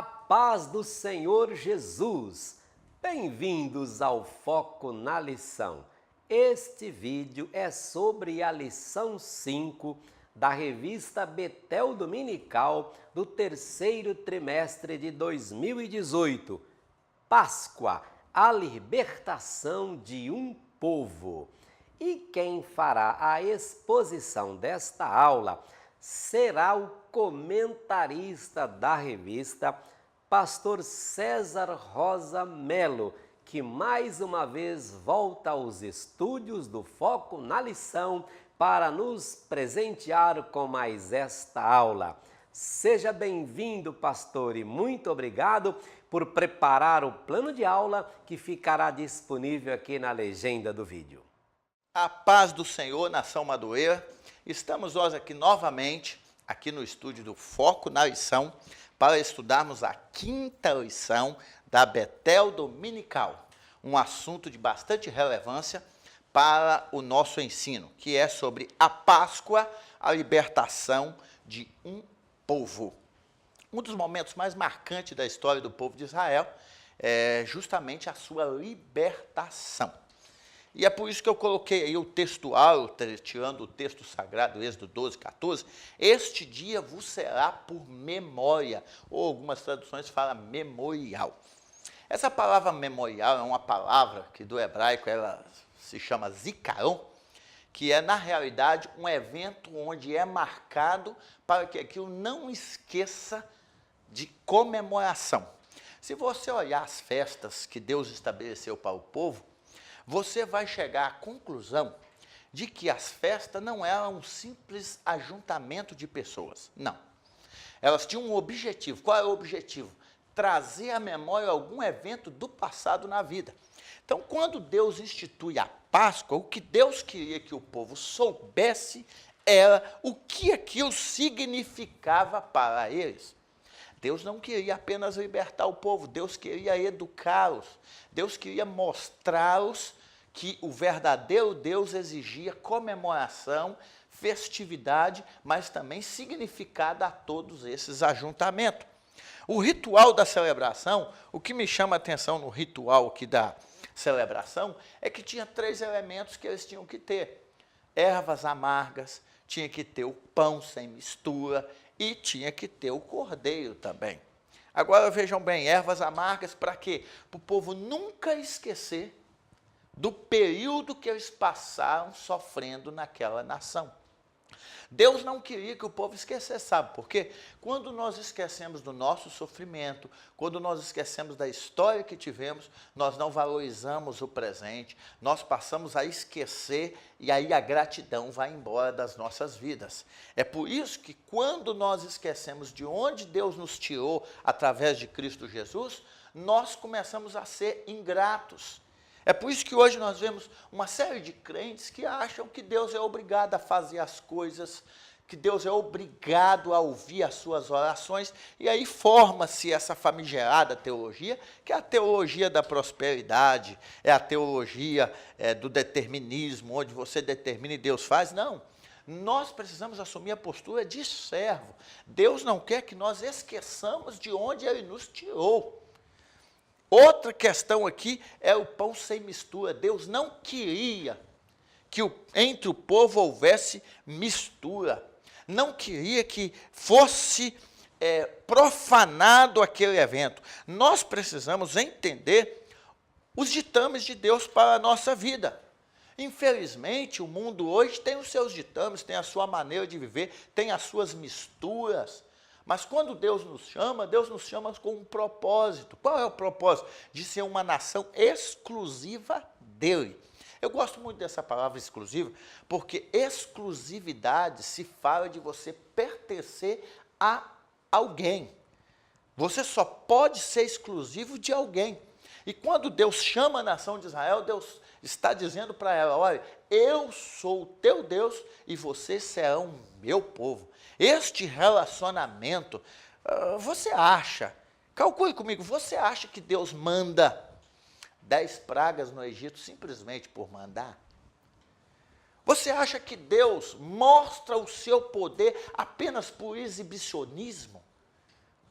A paz do Senhor Jesus. Bem-vindos ao Foco na Lição. Este vídeo é sobre a lição 5 da revista Betel Dominical do terceiro trimestre de 2018. Páscoa, a libertação de um povo. E quem fará a exposição desta aula será o comentarista da revista, Pastor César Rosa Melo, que mais uma vez volta aos estúdios do Foco na Lição para nos presentear com mais esta aula. Seja bem-vindo, pastor, e muito obrigado por preparar o plano de aula que ficará disponível aqui na legenda do vídeo. A paz do Senhor, nação Madureira. Estamos nós aqui novamente, aqui no estúdio do Foco na Lição, para estudarmos a quinta lição da Betel Dominical, um assunto de bastante relevância para o nosso ensino, que é sobre a Páscoa, a libertação de um povo. Um dos momentos mais marcantes da história do povo de Israel é justamente a sua libertação. E é por isso que eu coloquei aí o textual, tirando o texto sagrado, Êxodo 12, 14. Este dia vos será por memória, ou algumas traduções falam memorial. Essa palavra memorial é uma palavra que do hebraico ela se chama zikaron, que é na realidade um evento onde é marcado para que aquilo não esqueça de comemoração. Se você olhar as festas que Deus estabeleceu para o povo, você vai chegar à conclusão de que as festas não eram um simples ajuntamento de pessoas. Não. Elas tinham um objetivo. Qual é o objetivo? Trazer à memória algum evento do passado na vida. Então, quando Deus institui a Páscoa, o que Deus queria que o povo soubesse era o que aquilo significava para eles. Deus não queria apenas libertar o povo, Deus queria educá-los, Deus queria mostrá-los que o verdadeiro Deus exigia comemoração, festividade, mas também significado a todos esses ajuntamentos. O ritual da celebração, o que me chama a atenção no ritual aqui da celebração, é que tinha 3 elementos que eles tinham que ter. Ervas amargas, tinha que ter o pão sem mistura, e tinha que ter o cordeiro também. Agora vejam bem, ervas amargas para quê? Para o povo nunca esquecer do período que eles passaram sofrendo naquela nação. Deus não queria que o povo esquecesse, sabe por quê? Quando nós esquecemos do nosso sofrimento, quando nós esquecemos da história que tivemos, nós não valorizamos o presente, nós passamos a esquecer e aí a gratidão vai embora das nossas vidas. É por isso que quando nós esquecemos de onde Deus nos tirou através de Cristo Jesus, nós começamos a ser ingratos. É por isso que hoje nós vemos uma série de crentes que acham que Deus é obrigado a fazer as coisas, que Deus é obrigado a ouvir as suas orações, e aí forma-se essa famigerada teologia, que é a teologia da prosperidade, é a teologia do determinismo, onde você determina e Deus faz. Não, nós precisamos assumir a postura de servo. Deus não quer que nós esqueçamos de onde Ele nos tirou. Outra questão aqui é o pão sem mistura. Deus não queria que entre o povo houvesse mistura. Não queria que fosse profanado aquele evento. Nós precisamos entender os ditames de Deus para a nossa vida. Infelizmente, o mundo hoje tem os seus ditames, tem a sua maneira de viver, tem as suas misturas. Mas quando Deus nos chama com um propósito. Qual é o propósito? De ser uma nação exclusiva dele. Eu gosto muito dessa palavra exclusiva, porque exclusividade se fala de você pertencer a alguém. Você só pode ser exclusivo de alguém. E quando Deus chama a nação de Israel, Deus está dizendo para ela, olha, eu sou o teu Deus e vocês serão meu povo. Este relacionamento, você acha, calcule comigo, você acha que Deus manda 10 pragas no Egito simplesmente por mandar? Você acha que Deus mostra o seu poder apenas por exibicionismo?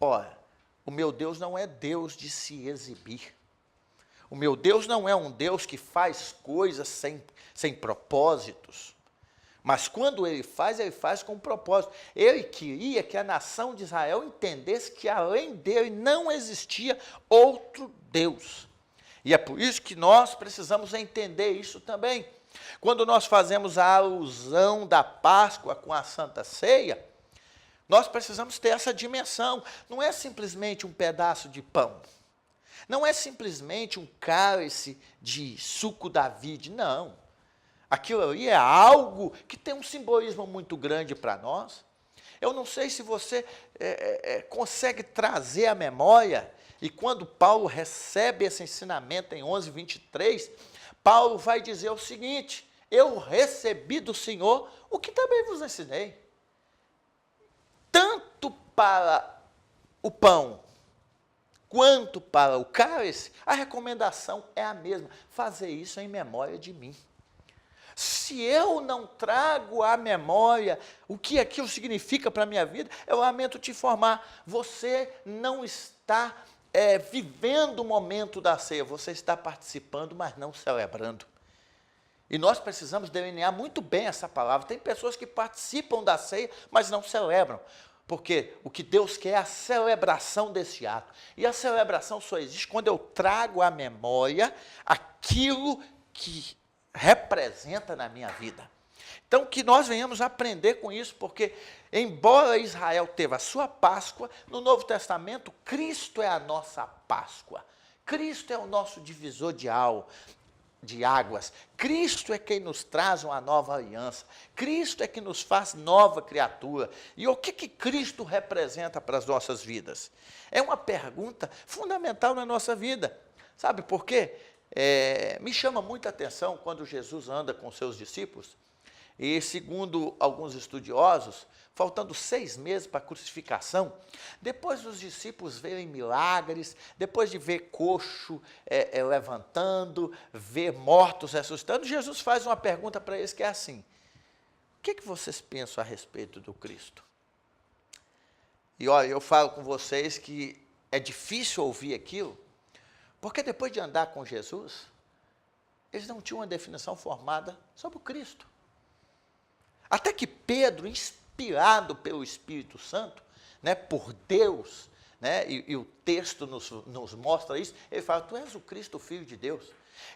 Ora, O meu Deus não é Deus de se exibir. O meu Deus não é um Deus que faz coisas sem propósitos. Mas quando ele faz com propósito. Ele queria que a nação de Israel entendesse que além dele não existia outro Deus. E é por isso que nós precisamos entender isso também. Quando nós fazemos a alusão da Páscoa com a Santa Ceia, nós precisamos ter essa dimensão. Não é simplesmente um pedaço de pão. Não é simplesmente um cálice de suco da vide, não. Aquilo ali é algo que tem um simbolismo muito grande para nós. Eu não sei se você consegue trazer à memória, e quando Paulo recebe esse ensinamento em 11:23, Paulo vai dizer o seguinte: eu recebi do Senhor o que também vos ensinei. Tanto para o pão, quanto para o cálice, a recomendação é a mesma: fazer isso em memória de mim. Se eu não trago à memória o que aquilo significa para a minha vida, eu lamento te informar, você não está vivendo o momento da ceia, você está participando, mas não celebrando. E nós precisamos delinear muito bem essa palavra. Tem pessoas que participam da ceia, mas não celebram. Porque o que Deus quer é a celebração desse ato. E a celebração só existe quando eu trago à memória aquilo que representa na minha vida. Então, que nós venhamos aprender com isso, porque embora Israel teve a sua Páscoa, no Novo Testamento, Cristo é a nossa Páscoa. Cristo é o nosso divisor de águas. Cristo é quem nos traz uma nova aliança. Cristo é que nos faz nova criatura. E o que Cristo representa para as nossas vidas? É uma pergunta fundamental na nossa vida. Sabe por quê? Me chama muita atenção quando Jesus anda com seus discípulos, e segundo alguns estudiosos, faltando 6 meses para a crucificação, depois dos discípulos verem milagres, depois de ver coxo levantando, ver mortos ressuscitando, Jesus faz uma pergunta para eles que é assim: o que vocês pensam a respeito do Cristo? E olha, eu falo com vocês que é difícil ouvir aquilo, porque depois de andar com Jesus, eles não tinham uma definição formada sobre o Cristo. Até que Pedro, inspirado pelo Espírito Santo, por Deus, e o texto nos mostra isso, ele fala: tu és o Cristo, o Filho de Deus.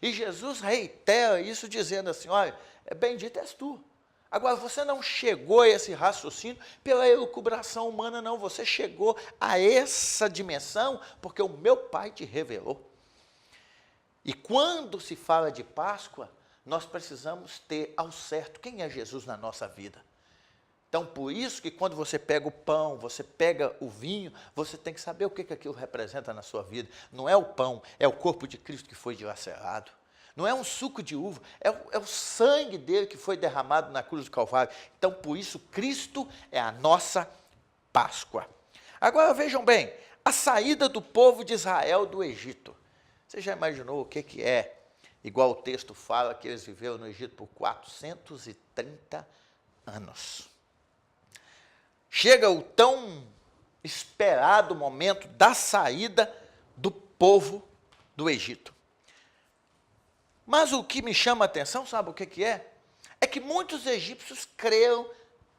E Jesus reitera isso dizendo assim: olha, bendito és tu. Agora, você não chegou a esse raciocínio pela elucubração humana, não. Você chegou a essa dimensão porque o meu Pai te revelou. E quando se fala de Páscoa, nós precisamos ter ao certo quem é Jesus na nossa vida. Então, por isso que quando você pega o pão, você pega o vinho, você tem que saber o que aquilo representa na sua vida. Não é o pão, é o corpo de Cristo que foi dilacerado. Não é um suco de uva, é o sangue dele que foi derramado na cruz do Calvário. Então, por isso, Cristo é a nossa Páscoa. Agora, vejam bem, a saída do povo de Israel do Egito. Você já imaginou o que é? Igual o texto fala que eles viveram no Egito por 430 anos. Chega o tão esperado momento da saída do povo do Egito. Mas o que me chama a atenção, sabe o que é? É que muitos egípcios creram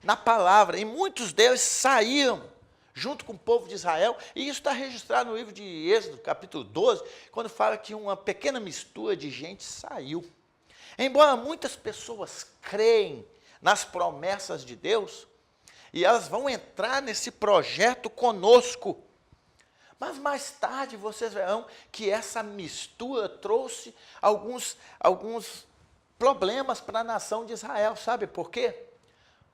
na palavra, e muitos deles saíram junto com o povo de Israel, e isso está registrado no livro de Êxodo, capítulo 12, quando fala que uma pequena mistura de gente saiu. Embora muitas pessoas creem nas promessas de Deus, e elas vão entrar nesse projeto conosco, mas mais tarde vocês verão que essa mistura trouxe alguns problemas para a nação de Israel. Sabe por quê?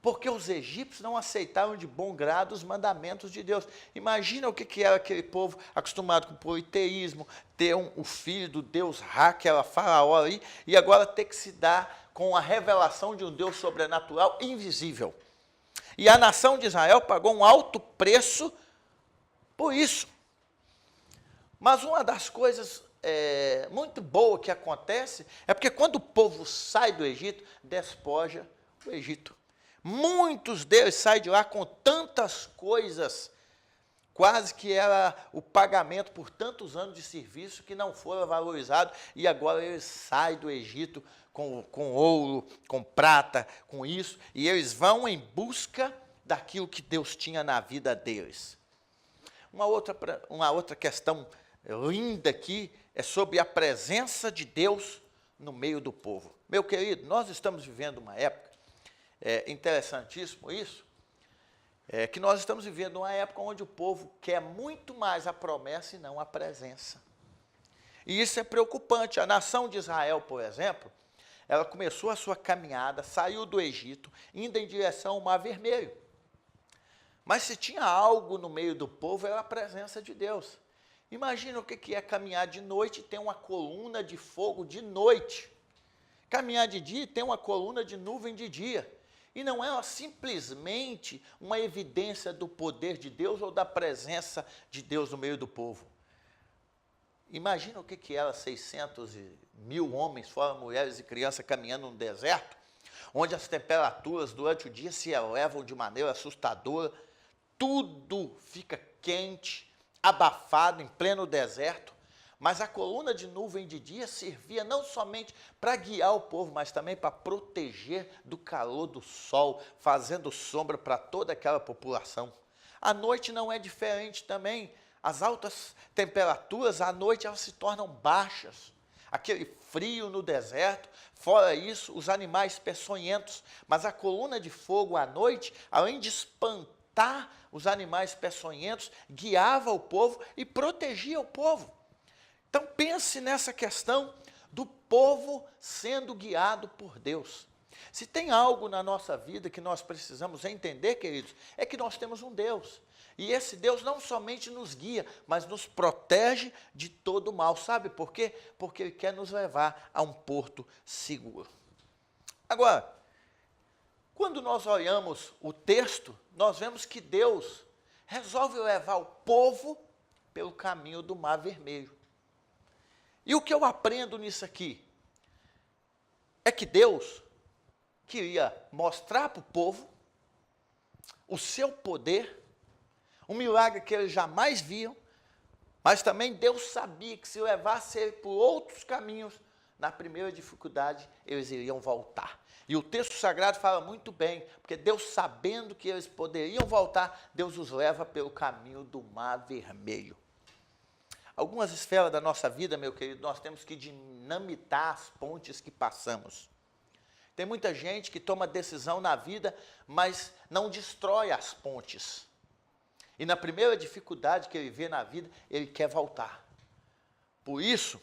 Porque os egípcios não aceitaram de bom grado os mandamentos de Deus. Imagina o que era aquele povo acostumado com o politeísmo, ter o filho do Deus Ra, aquela faraó ali, e agora ter que se dar com a revelação de um Deus sobrenatural invisível. E a nação de Israel pagou um alto preço por isso. Mas uma das coisas muito boas que acontece é porque quando o povo sai do Egito, despoja o Egito. Muitos deles saem de lá com tantas coisas quase que era o pagamento por tantos anos de serviço que não foram valorizados, e agora eles saem do Egito com ouro, com prata, com isso, e eles vão em busca daquilo que Deus tinha na vida deles. Uma outra questão linda aqui é sobre a presença de Deus no meio do povo. Meu querido, nós estamos vivendo uma época, interessantíssimo isso, que nós estamos vivendo uma época onde o povo quer muito mais a promessa e não a presença. E isso é preocupante. A nação de Israel, por exemplo, ela começou a sua caminhada, saiu do Egito, indo em direção ao Mar Vermelho. Mas se tinha algo no meio do povo, era a presença de Deus. Imagina o que é caminhar de noite e ter uma coluna de fogo de noite. Caminhar de dia e ter uma coluna de nuvem de dia. E não é simplesmente uma evidência do poder de Deus ou da presença de Deus no meio do povo. Imagina o que era 600.000 homens, fora mulheres e crianças, caminhando no deserto, onde as temperaturas durante o dia se elevam de maneira assustadora, tudo fica quente, abafado, em pleno deserto, mas a coluna de nuvem de dia servia não somente para guiar o povo, mas também para proteger do calor do sol, fazendo sombra para toda aquela população. À noite não é diferente também. As altas temperaturas, à noite, elas se tornam baixas. Aquele frio no deserto, fora isso, os animais peçonhentos. Mas a coluna de fogo à noite, além de espantar os animais peçonhentos, guiava o povo e protegia o povo. Então pense nessa questão do povo sendo guiado por Deus. Se tem algo na nossa vida que nós precisamos entender, queridos, é que nós temos um Deus. E esse Deus não somente nos guia, mas nos protege de todo o mal. Sabe por quê? Porque Ele quer nos levar a um porto seguro. Agora, quando nós olhamos o texto, nós vemos que Deus resolve levar o povo pelo caminho do Mar Vermelho. E o que eu aprendo nisso aqui? É que Deus queria mostrar para o povo o seu poder, um milagre que eles jamais viam, mas também Deus sabia que se levasse ele por outros caminhos, na primeira dificuldade, eles iriam voltar. E o texto sagrado fala muito bem, porque Deus, sabendo que eles poderiam voltar, Deus os leva pelo caminho do Mar Vermelho. Algumas esferas da nossa vida, meu querido, nós temos que dinamitar as pontes que passamos. Tem muita gente que toma decisão na vida, mas não destrói as pontes. E na primeira dificuldade que ele vê na vida, ele quer voltar. Por isso,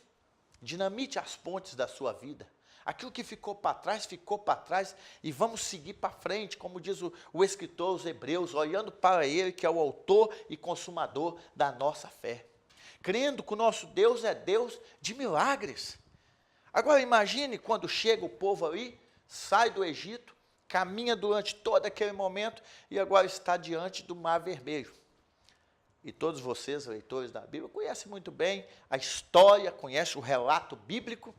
dinamite as pontes da sua vida. Aquilo que ficou para trás, e vamos seguir para frente, como diz o escritor aos Hebreus, olhando para ele, que é o autor e consumador da nossa fé. Crendo que o nosso Deus é Deus de milagres. Agora imagine quando chega o povo ali, sai do Egito, caminha durante todo aquele momento e agora está diante do Mar Vermelho. E todos vocês, leitores da Bíblia, conhecem muito bem a história, conhecem o relato bíblico,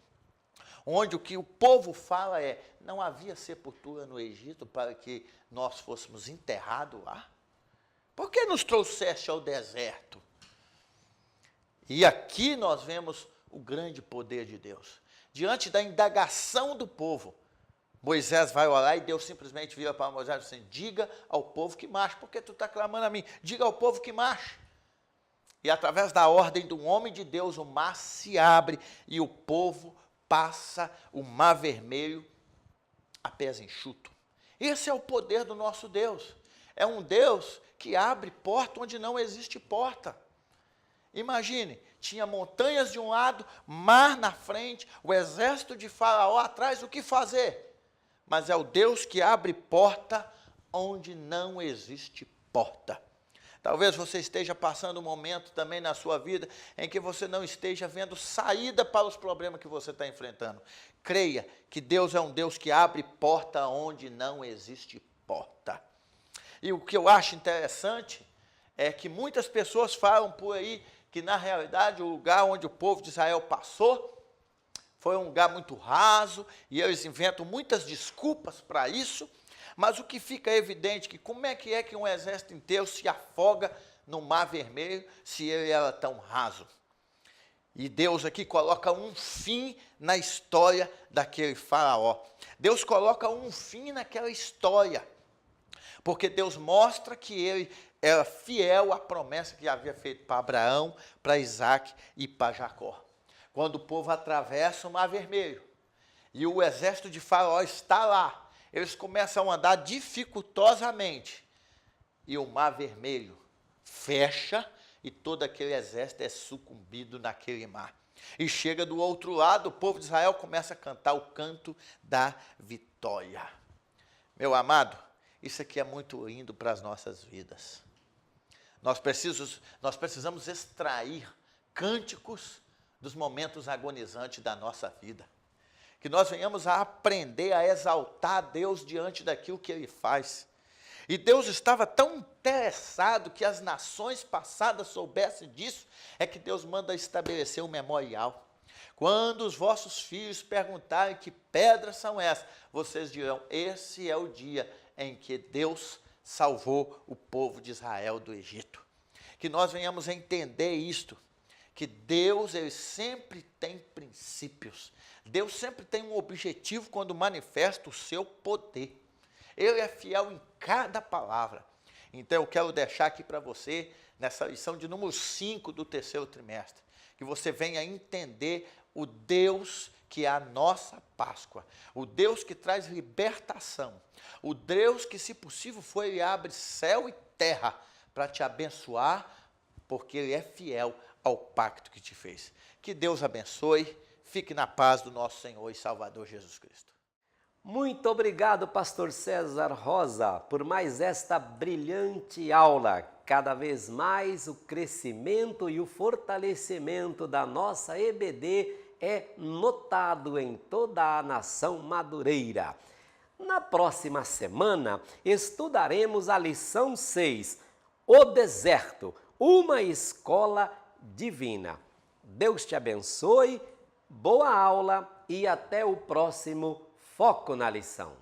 onde o que o povo fala é: não havia sepultura no Egito para que nós fôssemos enterrados lá? Por que nos trouxeste ao deserto? E aqui nós vemos o grande poder de Deus. Diante da indagação do povo, Moisés vai orar e Deus simplesmente vira para Moisés e diz assim: diga ao povo que marche. Por que tu está clamando a mim? Diga ao povo que marche. E através da ordem do homem de Deus, o mar se abre e o povo passa o Mar Vermelho a pés enxuto. Esse é o poder do nosso Deus. É um Deus que abre porta onde não existe porta. Imagine, tinha montanhas de um lado, mar na frente, o exército de Faraó atrás, o que fazer? Mas é o Deus que abre porta onde não existe porta. Talvez você esteja passando um momento também na sua vida em que você não esteja vendo saída para os problemas que você está enfrentando. Creia que Deus é um Deus que abre porta onde não existe porta. E o que eu acho interessante é que muitas pessoas falam por aí que, na realidade, o lugar onde o povo de Israel passou foi um lugar muito raso, e eles inventam muitas desculpas para isso, mas o que fica evidente é que como é que um exército inteiro se afoga no Mar Vermelho se ele era tão raso? E Deus aqui coloca um fim na história daquele faraó. Deus coloca um fim naquela história, porque Deus mostra que ele era fiel à promessa que havia feito para Abraão, para Isaac e para Jacó. Quando o povo atravessa o Mar Vermelho e o exército de Faraó está lá, eles começam a andar dificultosamente e o Mar Vermelho fecha e todo aquele exército é sucumbido naquele mar. E chega do outro lado, o povo de Israel começa a cantar o canto da vitória. Meu amado, isso aqui é muito lindo para as nossas vidas. Nós precisamos extrair cânticos dos momentos agonizantes da nossa vida. Que nós venhamos a aprender a exaltar a Deus diante daquilo que Ele faz. E Deus estava tão interessado que as nações passadas soubessem disso, é que Deus manda estabelecer um memorial. Quando os vossos filhos perguntarem que pedras são essas, vocês dirão, esse é o dia em que Deus salvou o povo de Israel do Egito. Que nós venhamos a entender isto, que Deus, Ele sempre tem princípios. Deus sempre tem um objetivo quando manifesta o seu poder. Ele é fiel em cada palavra. Então eu quero deixar aqui para você, nessa lição de número 5 do terceiro trimestre, que você venha entender o Deus que é a nossa Páscoa, o Deus que traz libertação, o Deus que, se possível for, Ele abre céu e terra para te abençoar, porque Ele é fiel ao pacto que te fez. Que Deus abençoe, fique na paz do nosso Senhor e Salvador Jesus Cristo. Muito obrigado, pastor César Rosa, por mais esta brilhante aula. Cada vez mais o crescimento e o fortalecimento da nossa EBD é notado em toda a nação madureira. Na próxima semana, estudaremos a lição 6, O Deserto, uma escola divina. Deus te abençoe, boa aula e até o próximo Foco na Lição.